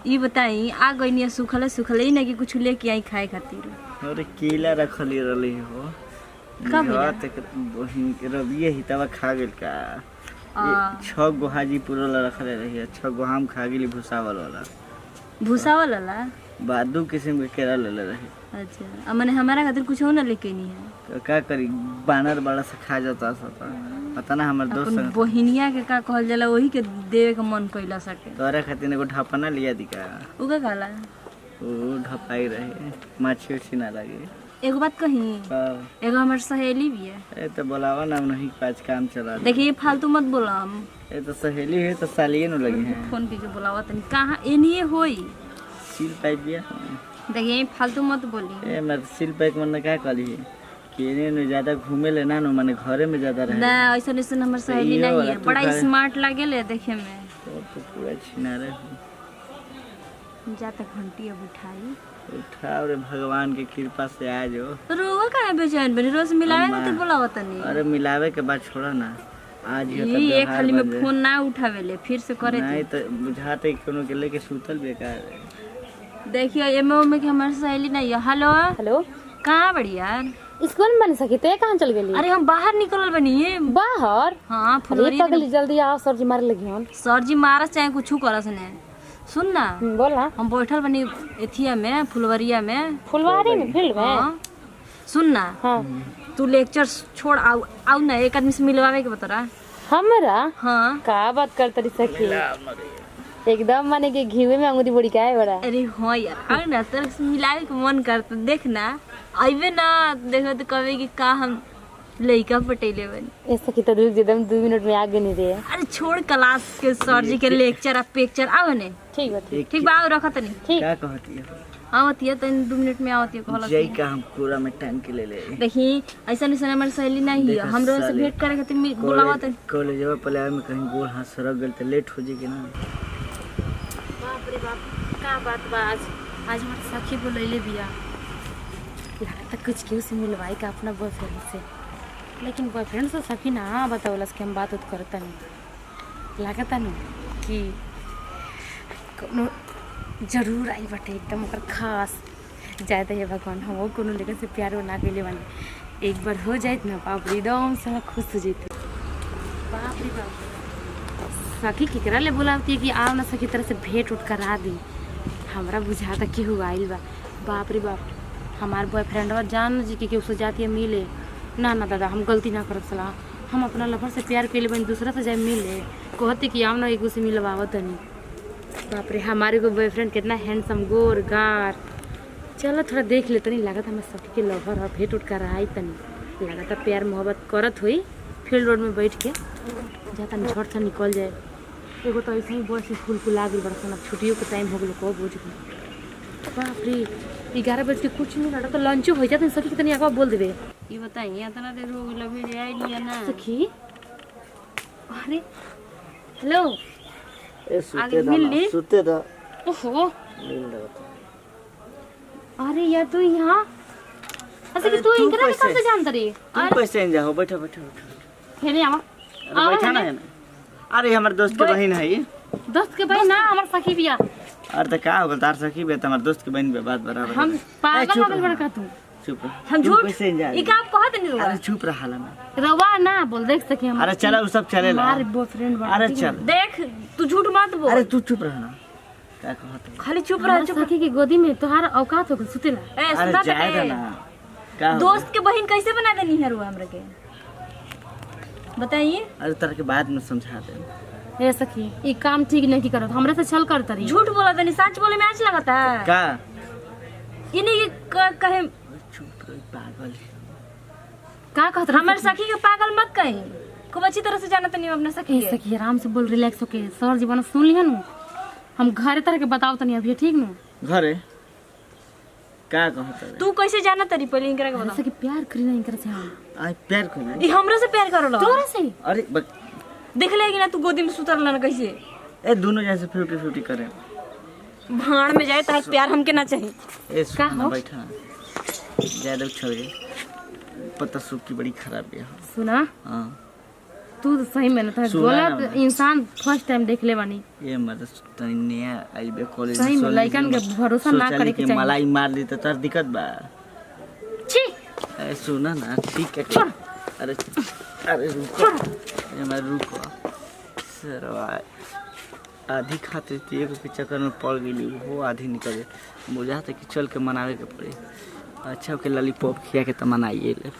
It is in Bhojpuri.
ये बताई आ गई सुखल सुखल ही ना कि कुछ लेके आई खाए खातिर। अरे केला रखली रही हो कब बहिन के रबिये ही तब खा गेल का 6 गो हाजीपुर वाला रखले रही 6 गो हम खा गेली भूसावल वाला। भूसावल वाला बादू किस्म के केला ले रही। अच्छा मैंने हमारा खातिर कुछ हो ना लेके नहीं है तो क्या करी बानर बड़ा से खा जाता पता ना हमारे दोस्त बहिनिया के का कहल जाला वही के देवे के मन कइला सके। तोरे खातिर एगो ढापना लिया दिका उका काला ओ ढपाई रहे माछी उछी ना लगे। एगो बात कही एगो हमार सहेली भी है। ए तो बोलावा ना नहीं पाँच काम चला देखिए फालतू मत बोलाम। ए तो सहेली है तो सालिए न लगी है फोन पे के बोलावा तनी कहां एनिए होई सील पाइप दिया। देखिए फालतू मत बोली। ए मैं सील पाइप मन का कहली है केने न ज्यादा घूमे ले ना न माने घरे में ज्यादा रहे ना ऐसा नहीं हमर सहेली नहीं है बड़ा स्मार्ट लागेले देखे में। तो पूरा छिना रे जाता घंटी अब उठाई उठाओ रे भगवान की कृपा से आ जाओ। रोवा काहे बेचैन बनी रोज मिलावे खातिर बोलावा तनी। अरे मिलावे के बाद छोड़ा ना आज ये एक खाली में फोन ना उठावेले फिर से करे नहीं तो बुझाते कोनो के लेके सुतल बेकार है। देखियो एमओ में कि हमार सहेली नहीं है। हेलो हेलो कहां बड़ी यार स्कूल में बन सकी तो कहां चल गेली? अरे हम बाहर निकलल बनी है बाहर। हां अरे पगली जल्दी आओ सर जी मारे लगी हम। सर जी मारस चाहे कुछ करस ने सुन ना बोल ना हम बैठल बनी एथिया में फुलवरिया में फुलवारी में फील्ड में। हाँ सुन ना हाँ तू लेक्चर छोड़ आऊ ना एक आदमी से मिलवावे के बतरा हमरा। हाँ का बात करतरी सखी एकदम माने के घीवे में अंगूरी बड़ी का है बड़ा। अरे हाँ यार आऊ ना तेरे से मिलावे के मन करता देख ना आइबे ना देखो तो कहे कि का हम लइका पटेले बनी ऐसा की तो रुक एकदम 2 मिनट में आगे नहीं रहे। अरे छोड़ क्लास के सर जी के लेक्चर आ पिक्चर आओ ने ठीक बा ठीक बा रखत नहीं ठीक क्या कहती है आवत है तो 2 मिनट में आवत है कहला जय का हम पूरा में टाइम के ले ले देखी ऐसा नहीं हमारी सहेली नहीं है हमरो से भेंट करे खातिर बुलावत है। कॉलेज पहले में कहीं गोल हाथ सरक गल तो लेट हो जाएगी ना। बाप रे बाप का बात बा आज हमारे सखी बोलैले बिया लगता कुछ क्यों से मिलवाई का अपना बॉयफ्रेंड से लेकिन बॉयफ्रेंड से सखी ना बतावलस कि हम बात उत करता नहीं लगता नहीं कि कोनो जरूर आई बटे एकदम ओकर खास ज़्यादा है भगवान हम वो कोनो लेकर से प्यार ना कैले बने एक बार हो जाए ना बाप रे एकदम से खुश हो जाते। बाप रे बाप सखी केकरा ले बुलावती है कि आओ ना सखी तरह से भेंट उठ करा दी हमरा बुझाता कि हुआ आइल बा। बाप रे बाप हमार बॉयफ्रेंड जान जी के उससे जाती है मिले ना ना दादा हम गलती ना करब सलाह हम अपना लवर से प्यार कैले बनी दूसरा से जाए मिले कहते कि आओ ना एगो से मिलवाव तनी। बाप रे हमारे को बॉयफ्रेंड कितना हैंडसम गोर गार चलो थोड़ा देख ले तनी लागत हमारे सखी के लवर और भेंट उठ कर आई तनी लागत प्यार मोहब्बत करत हुई फील्ड रोड में बैठ के जाता झट से निकल जाए। एगो तो ऐसे ही बस स्कूल को लागल बड़ा छुट्टियों के टाइम हो गलो कब बुझ गई। बाप रे 11 बज के कुछ नहीं रहा तो लंच हो जाता सखी कितनी आगे बोल देवे। ये बताइए इतना देर हो गइल अभी आई लिया ना सखी। अरे हेलो ए आगे मिल ली सुते दा ओहो मिल रहा अरे यार तू यहाँ अच्छा कि तू इनकरा के कैसे जानता रे तुम कैसे जाओ बैठो बैठो फिर नहीं आवा अरे बैठा ना है ना। अरे हमारे दोस्त के बहन है ये दोस्त के भाई ना हमार सखी बिया। अरे तो का होगा तार सखी बे हमारे दोस्त के बहन बे बात बराबर हम पागल पागल बड़ का तू चुप रह हम तुम झूठ कैसे जा ई का आप कहत नहीं अरे चुप रहा ना रवा ना बोल देख सके हम अरे चला वो सब चलेला हमारे बॉयफ्रेंड बा अरे चल देख तू झूठ मत बोल अरे तू चुप रह ना क्या कहत खाली चुप रह चुप सखी की गोदी में तोहार औकात हो गई सुतेला। ए अरे सुधा जाए ना का दोस्त के बहन कैसे बना देनी है रुआ हमरा के बताइए। अरे तरह के बाद में समझा दे ए सखी ई काम ठीक नहीं करत हमरे से छल करत रही। झूठ बोला तनी सच बोले में आज लगता है का इन्हीं कहे चुप रह पागल का कहत हमर सखी के पागल मत कहीं खूब अच्छी तरह से जाना तनी अपना सखी ए के। सखी आराम से बोल रिलैक्स होके सर जीवन सुन लिया नु हम घरे तरह के बताओ तनी अभी ठीक नु घरे का कहत है तू कैसे जाना तरी पहले इनकरा के बता। सखी प्यार करी नहीं करे से हम आई प्यार को ई हमरे से प्यार करलो तोरा से अरे देख लेगी ना तू गोदी में सुतरला ना कैसे ए दोनों जैसे 50-50 करें भाड़ में जाए तो प्यार हमके ना चाहिए। ए सुना बैठा ज्यादा उछल गए पता सूप की बड़ी खराब है। सुना हां तू तो सही में तो सुना ना गलत मैं। इंसान फर्स्ट टाइम देख ले बानी। ये मतलब तनी नया आइबे कॉलेज सही में लइकन के भरोसा ना करे के चाहिए। मलाई मार दी तो तर दिक्कत बा। छी अरे सुना ना ठीक है। अरे अरे रुको ये मैं रुको सरवा आधी खाते थी एक के चक्कर में पड़ गई वो आधी निकल गई। मुझे कि चल के मनावे के पड़ी। अच्छा के लॉलीपॉप खिया के तो मनाइए ले।